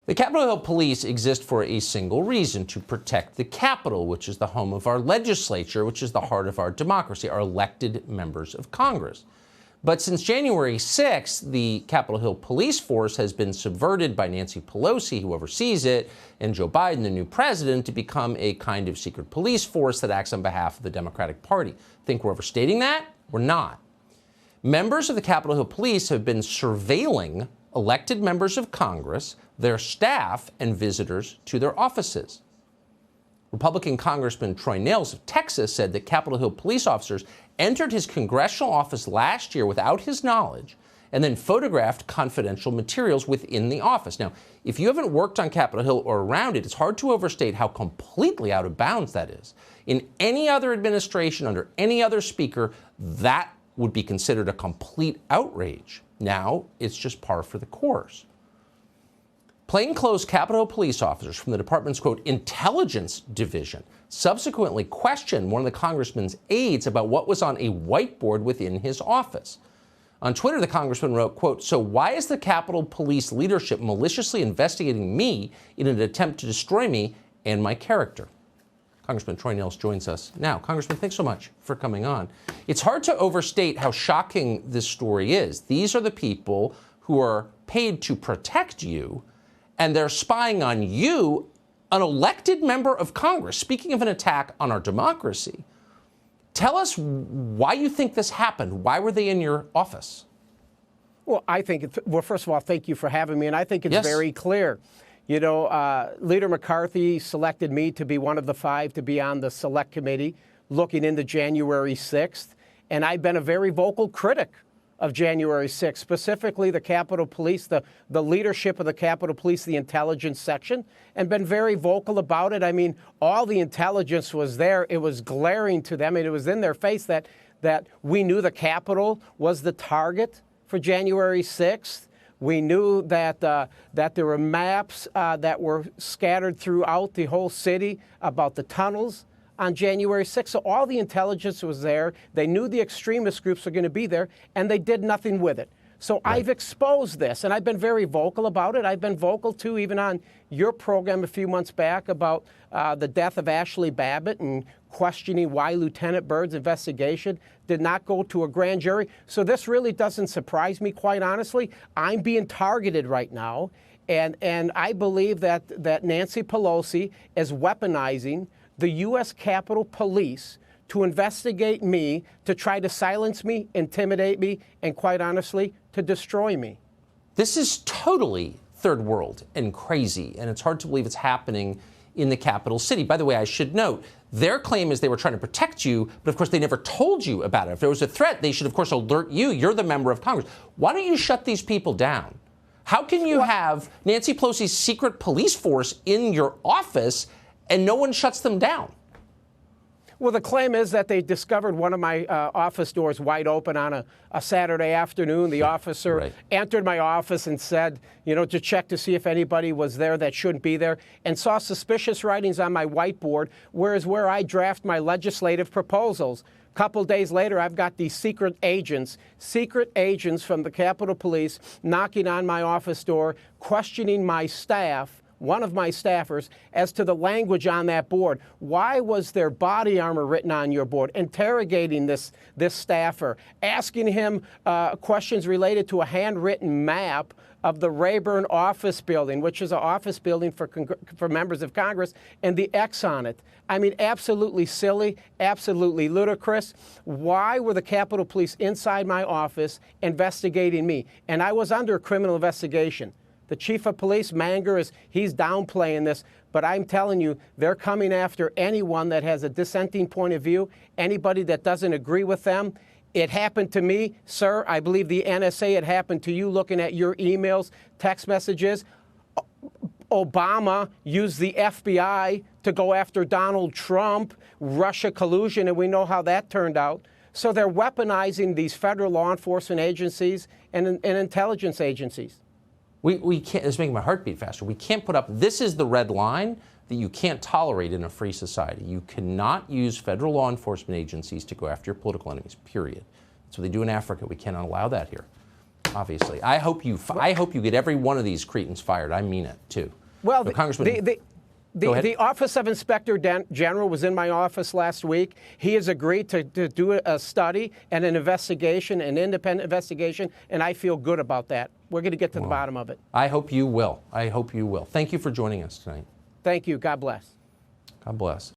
The Capitol Hill Police exist for a single reason: to protect the Capitol, which is the home of our legislature, which is the heart of our democracy, our elected members of Congress. But since January 6th, the Capitol Hill police force has been subverted by Nancy Pelosi, who oversees it, and Joe Biden, the new president, to become a kind of secret police force that acts on behalf of the Democratic Party. Think we're overstating that? We're not. Members of the Capitol Hill Police have been surveilling elected members of Congress, their staff, and visitors to their offices. Republican Congressman Troy Nehls of Texas said that Capitol Hill police officers entered his congressional office last year without his knowledge and then photographed confidential materials within the office. Now, if you haven't worked on Capitol Hill or around it, it's hard to overstate how completely out of bounds that is. In any other administration, under any other speaker, that would be considered a complete outrage. Now, it's just par for the course. Plainclothes Capitol Hill police officers from the department's, quote, intelligence division subsequently questioned one of the congressman's aides about what was on a whiteboard within his office. On Twitter, the congressman wrote, quote, "So why is the Capitol Police leadership maliciously investigating me in an attempt to destroy me and my character?" Congressman Troy Nehls joins us now. Congressman, thanks so much for coming on. It's hard to overstate how shocking this story is. These are the people who are paid to protect you, and they're spying on you, an elected member of Congress. Speaking of an attack on our democracy, tell us why you think this happened. Why were they in your office? Well, first of all, thank you for having me, and I think it's very clear. You know, Leader McCarthy selected me to be one of the 5 to be on the select committee looking into January 6th, and I've been a very vocal critic of January 6th, specifically the Capitol Police, the leadership of the Capitol Police, the intelligence section, and been very vocal about it. I mean, all the intelligence was there. It was glaring to them, and it was in their face that we knew the Capitol was the target for January 6th. We knew that there were maps that were scattered throughout the whole city about the tunnels on January 6th. So all the intelligence was there. They knew the extremist groups were going to be there, and they did nothing with it. So I've exposed this, and I've been very vocal about it. I've been vocal, too, even on your program a few months back about the death of Ashley Babbitt and questioning why Lieutenant Byrd's investigation did not go to a grand jury. So this really doesn't surprise me, quite honestly. I'm being targeted right now, and I believe that Nancy Pelosi is weaponizing the U.S. Capitol Police to investigate me, to try to silence me, intimidate me, and quite honestly, to destroy me. This is totally third world and crazy, and it's hard to believe it's happening in the capital city. By the way, I should note, their claim is they were trying to protect you, but of course they never told you about it. If there was a threat, they should of course alert you. You're the member of Congress. Why don't you shut these people down? How can you have Nancy Pelosi's secret police force in your office and no one shuts them down? Well, the claim is that they discovered one of my office doors wide open on a Saturday afternoon. The officer entered my office and said, you know, to check to see if anybody was there that shouldn't be there, and saw suspicious writings on my whiteboard, whereas where I draft my legislative proposals. A couple days later, I've got these secret agents from the Capitol Police knocking on my office door, questioning my staff, one of my staffers, as to the language on that board. Why was there body armor written on your board? Interrogating this staffer, asking him questions related to a handwritten map of the Rayburn office building, which is an office building for members of Congress, and the X on it. I mean, absolutely silly, absolutely ludicrous. Why were the Capitol Police inside my office investigating me? And I was under a criminal investigation. The chief of police, Manger, he's downplaying this, but I'm telling you, they're coming after anyone that has a dissenting point of view, anybody that doesn't agree with them. It happened to me, sir. I believe the NSA, it happened to you looking at your emails, text messages. Obama used the FBI to go after Donald Trump, Russia collusion, and we know how that turned out. So they're weaponizing these federal law enforcement agencies and intelligence agencies. We can't, it's making my heart beat faster. We can't put up, this is the red line that you can't tolerate in a free society. You cannot use federal law enforcement agencies to go after your political enemies, period. That's what they do in Africa. We cannot allow that here. obviously. I hope you get every one of these cretins fired. I mean it, too. Well, so, Congressman, the Office of Inspector General was in my office last week. He has agreed to do a study and an investigation, an independent investigation, and I feel good about that. We're going to get to the bottom of it. I hope you will. I hope you will. Thank you for joining us tonight. Thank you. God bless. God bless.